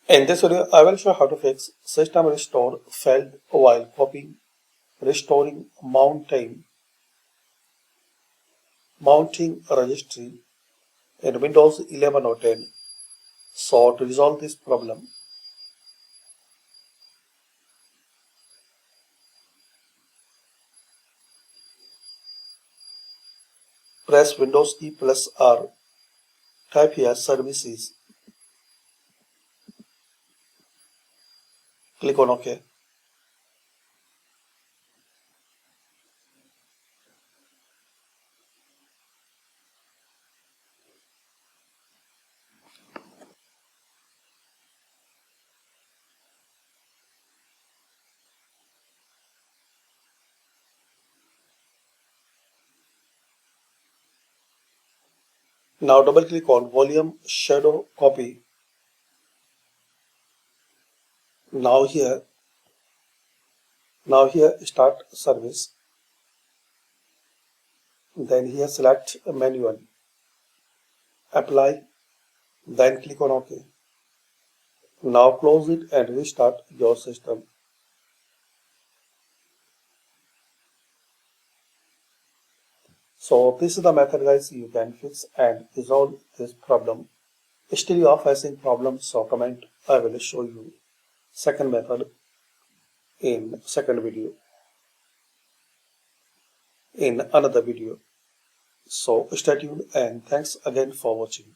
In this video, I will show how to fix system restore failed while copying, restoring, mounting a registry in Windows 11 or 10. So to resolve this problem, press Windows key plus R, type here services, click on OK. Now double click on volume shadow copy. Now here start service. Then here select manual, apply, then click on OK. Now close it and restart your system. So this is the method guys you can fix and resolve this problem. Still you are facing problems, so comment. I will show you second method in second video, in another video. So stay tuned and thanks again for watching.